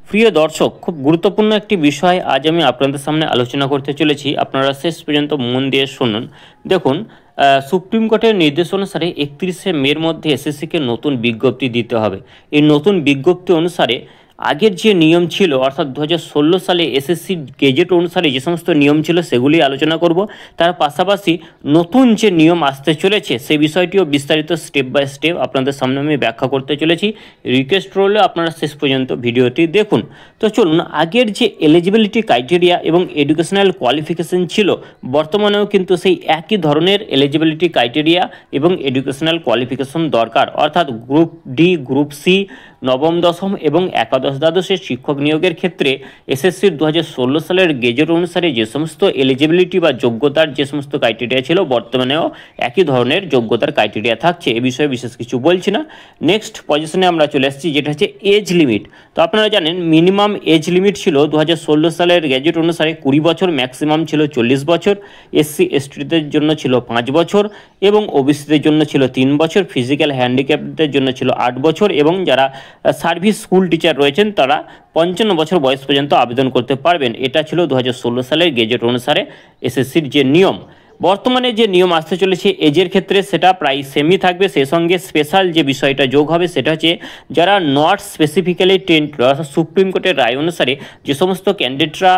প্রিয় দর্শক, খুব গুরুত্বপূর্ণ একটি বিষয় আজ আমি আপনাদের সামনে আলোচনা করতে চলেছি। আপনারা শেষ পর্যন্ত মন দিয়ে শুনুন। দেখুন, সুপ্রিম কোর্টের নির্দেশ অনুসারে 31শে মের মধ্যে এসএসসিকে নতুন বিজ্ঞপ্তি দিতে হবে। এই নতুন বিজ্ঞপ্তি অনুসারে আগের যে নিয়ম ছিল, অর্থাৎ 2016 সালে এসএসসি গেজেট অনুসারে যে সমস্ত নিয়ম ছিল সেগুলি আলোচনা করব। তার পাশাপাশি নতুন যে নিয়ম আসতে চলেছে সেই বিষয়টিও বিস্তারিত স্টেপ বাই স্টেপ আপনাদের সামনে আমি ব্যাখ্যা করতে চলেছি। রিকোয়েস্ট রইলে আপনারা শেষ পর্যন্ত ভিডিওটি দেখুন। তো চলুন, আগের যে এলিজিবিলিটি ক্রাইটেরিয়া এবং এডুকেশনাল কোয়ালিফিকেশন ছিল, বর্তমানেও কিন্তু সেই একই ধরনের এলিজিবিলিটি ক্রাইটেরিয়া এবং এডুকেশনাল কোয়ালিফিকেশন দরকার। অর্থাৎ গ্রুপ ডি, গ্রুপ সি, নবম দশম এবং একাদশ দ্বাদশের শিক্ষক নিয়োগের ক্ষেত্রে এসএসসির 2016 সালের গেজেট অনুসারে যে সমস্ত এলিজিবিলিটি বা যোগ্যতার যে সমস্ত ক্রাইটেরিয়া ছিল, বর্তমানেও একই ধরনের যোগ্যতার ক্রাইটেরিয়া থাকছে। এ বিষয়ে বিশেষ কিছু বলছি না। নেক্সট পজিশনে আমরা চলে আসছি, যেটা হচ্ছে এজ লিমিট। তো আপনারা জানেন মিনিমাম এজ লিমিট ছিল 2016 সালের গেজেট অনুসারে 20 বছর, ম্যাক্সিমাম ছিল 40 বছর। এসসি এসটিদের জন্য ছিল 5 বছর এবং ওবিসিদের জন্য ছিল 3 বছর, ফিজিক্যাল হ্যান্ডিক্যাপদের জন্য ছিল 8 বছর এবং যারা সার্ভিস স্কুল টিচার রয়েছেন তারা 55 বছর বয়স পর্যন্ত আবেদন করতে পারবেন। এটা ছিল 2016 সালের গেজেট অনুসারে এসএসসির যে নিয়ম। বর্তমানে যে নিয়ম আসতে চলেছে এজের ক্ষেত্রে সেটা প্রায় সেমই থাকবে। সেই সঙ্গে স্পেশাল যে বিষয়টা যোগ হবে সেটা হচ্ছে যারা নট স্পেসিফিক্যালি টেন্টেড, অর্থাৎ সুপ্রিম কোর্টের রায় অনুসারে যে সমস্ত ক্যান্ডিডেটরা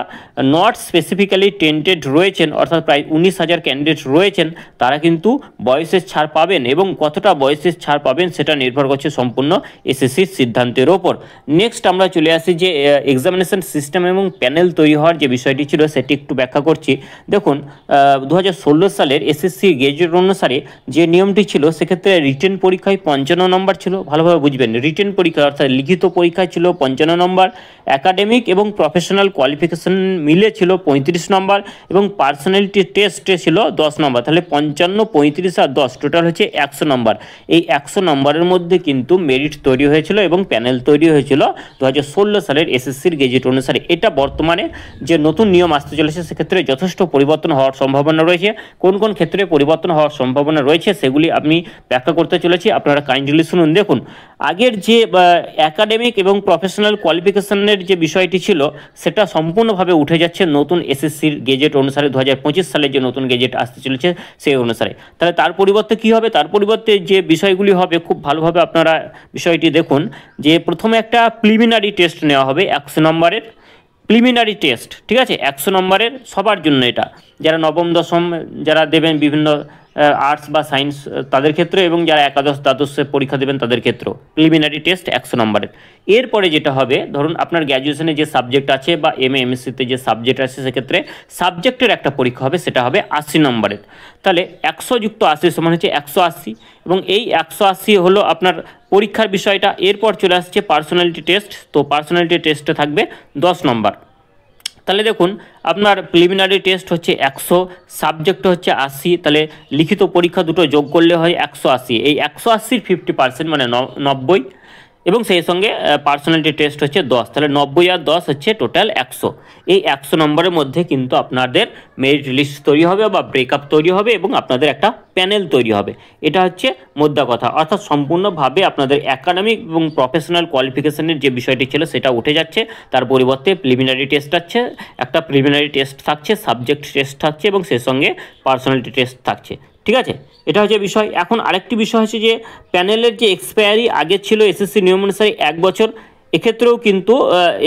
নট স্পেসিফিক্যালি টেন্টেড রয়েছেন, অর্থাৎ প্রায় 19,000 ক্যান্ডিডেট রয়েছেন, তারা কিন্তু বয়সের ছাড় পাবেন এবং কতটা বয়সের ছাড় পাবেন সেটা নির্ভর করছে সম্পূর্ণ এসএসসির সিদ্ধান্তের ওপর। নেক্সট আমরা চলে আসি যে এক্সামিনেশন সিস্টেম এবং প্যানেল তৈরি হওয়ার যে বিষয়টি ছিল সেটি একটু ব্যাখ্যা করছি। দেখুন, 2016 সালের এসএসসি গেজেট অনুসারে যে নিয়মটি ছিল সেক্ষেত্রে রিটেন পরীক্ষায় 55 নম্বর ছিল। ভালোভাবে বুঝবেন, রিটেন পরীক্ষা অর্থাৎ লিখিত পরীক্ষায় ছিল 55 নম্বর, একাডেমিক এবং প্রফেশনাল কোয়ালিফিকেশন মিলে ছিল 35 নম্বর এবং পার্সোনালিটি টেস্টে ছিল 10 নম্বর। তাহলে 55, 35 আর 10 টোটাল হচ্ছে 100 নম্বর। এই 100 নম্বরের মধ্যে কিন্তু মেরিট তৈরি হয়েছিল এবং প্যানেল তৈরি হয়েছিল 2016 সালের এসএসসির গেজেট অনুসারে। এটা বর্তমানে যে নতুন নিয়ম আসতে চলেছে সেক্ষেত্রে যথেষ্ট পরিবর্তন হওয়ার সম্ভাবনা রয়েছে। কোন কোন ক্ষেত্রে পরিবর্তন হওয়ার সম্ভাবনা রয়েছে সেগুলি আমি ব্যাখ্যা করতে চলেছি, আপনারা কাইন্ডলি শুনুন। দেখুন, আগের যে একাডেমিক এবং প্রফেশনাল কোয়ালিফিকেশনের যে বিষয়টি ছিল সেটা সম্পূর্ণভাবে উঠে যাচ্ছে নতুন এসএসসির গেজেট অনুসারে। 2025 সালে যে নতুন গেজেট আসতে চলেছে সেই অনুসারে। তাহলে তার পরিবর্তে কী হবে? তার পরিবর্তে যে বিষয়গুলি হবে খুব ভালোভাবে আপনারা বিষয়টি দেখুন। যে প্রথমে একটা প্রিলিমিনারি টেস্ট নেওয়া হবে 100 নম্বরের প্রিলিমিনারি টেস্ট, ঠিক আছে? 100 নম্বরের সবার জন্য, এটা যারা নবম দশম যারা দেবেন বিভিন্ন আর্টস বা সায়েন্স তাদের ক্ষেত্রে এবং যারা একাদশ দ্বাদশে পরীক্ষা দেবেন তাদের ক্ষেত্রেও প্রিলিমিনারি টেস্ট 100 নম্বরের। এরপরে যেটা হবে, ধরুন আপনার গ্র্যাজুয়েশনে যে সাবজেক্ট আছে বা এমএ এমএসসিতে যে সাবজেক্ট আছে সেক্ষেত্রে সাবজেক্টের একটা পরীক্ষা হবে, সেটা হবে 80 নম্বরের। তাহলে 100 যুক্ত 80 সমান হচ্ছে 180 এবং এই 180 হলো আপনার পরীক্ষার বিষয়টা। এরপর চলে আসছে পার্সোনালিটি টেস্ট। তো পার্সোনালিটি টেস্টে থাকবে 10 নম্বর। তাহলে দেখুন, আপনার প্রিলিমিনারি টেস্ট হচ্ছে 100, সাবজেক্ট হচ্ছে 80, তাহলে লিখিত পরীক্ষা দুটো যোগ করলে হয় 180। এই 180-র 50% মানে 90 এবং সেই সঙ্গে পার্সোনালিটি টেস্ট হচ্ছে 10, তাহলে 90 আর 10 হচ্ছে টোটাল 100। এই 100 নম্বরের মধ্যে কিন্তু আপনাদের মেরিট লিস্ট তৈরি হবে বা ব্রেকআপ তৈরি হবে এবং আপনাদের একটা প্যানেল তৈরি হবে। এটা হচ্ছে মোদ্দা কথা। অর্থাৎ সম্পূর্ণভাবে আপনাদের একাডেমিক এবং প্রফেশনাল কোয়ালিফিকেশনের যে বিষয়টি ছিল সেটা উঠে যাচ্ছে। তার পরিবর্তে প্রিলিমিনারি টেস্ট আছে, একটা প্রিলিমিনারি টেস্ট থাকছে, সাবজেক্ট টেস্ট থাকছে এবং সেই সঙ্গে পার্সোনালিটি টেস্ট থাকছে, ঠিক আছে? এটা হচ্ছে বিষয়। এখন আরেকটি বিষয় হচ্ছে যে প্যানেলের যে এক্সপায়ারি আগে ছিল এসএসসি নিয়ম অনুসারে 1 বছর, এক্ষেত্রেও কিন্তু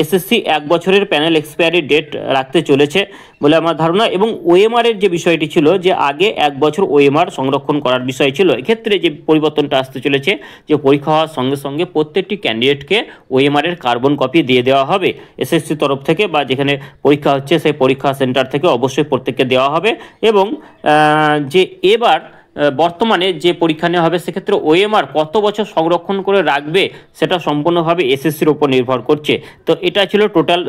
এসএসসি 1 বছরের প্যানেল এক্সপায়ারি ডেট রাখতে চলেছে বলে আমার ধারণা। এবং ওএমআরের যে বিষয়টি ছিল যে আগে 1 বছর ওএমআর সংরক্ষণ করার বিষয় ছিল, এক্ষেত্রে যে পরিবর্তনটা আসতে চলেছে যে পরীক্ষা হওয়ার সঙ্গে সঙ্গে প্রত্যেকটি ক্যান্ডিডেটকে ওএমআরের কার্বন কপি দিয়ে দেওয়া হবে এসএসসি তরফ থেকে, বা যেখানে পরীক্ষা হচ্ছে সেই পরীক্ষা সেন্টার থেকে অবশ্যই প্রত্যেককে দেওয়া হবে। এবং যে এবার বর্তমানে যে পরীক্ষা নেওয়া হবে সেক্ষেত্রে ওএমআর কত বছর সংরক্ষণ করে রাখবে সেটা সম্পূর্ণভাবে এসএসসির উপর নির্ভর করছে। তো এটা ছিল টোটাল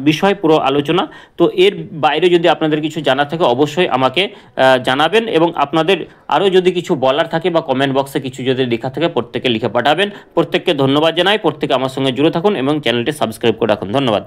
বিষয়, পুরো আলোচনা। তো এর বাইরে যদি আপনাদের কিছু জানা থাকে অবশ্যই আমাকে জানাবেন এবং আপনাদের আরও যদি কিছু বলার থাকে বা কমেন্ট বক্সে কিছু যদি লেখা থাকে প্রত্যেকে লিখে পাঠাবেন। প্রত্যেককে ধন্যবাদ জানাই। প্রত্যেকে আমার সঙ্গে জুড়ে থাকুন এবং চ্যানেলটি সাবস্ক্রাইব করে রাখুন। ধন্যবাদ।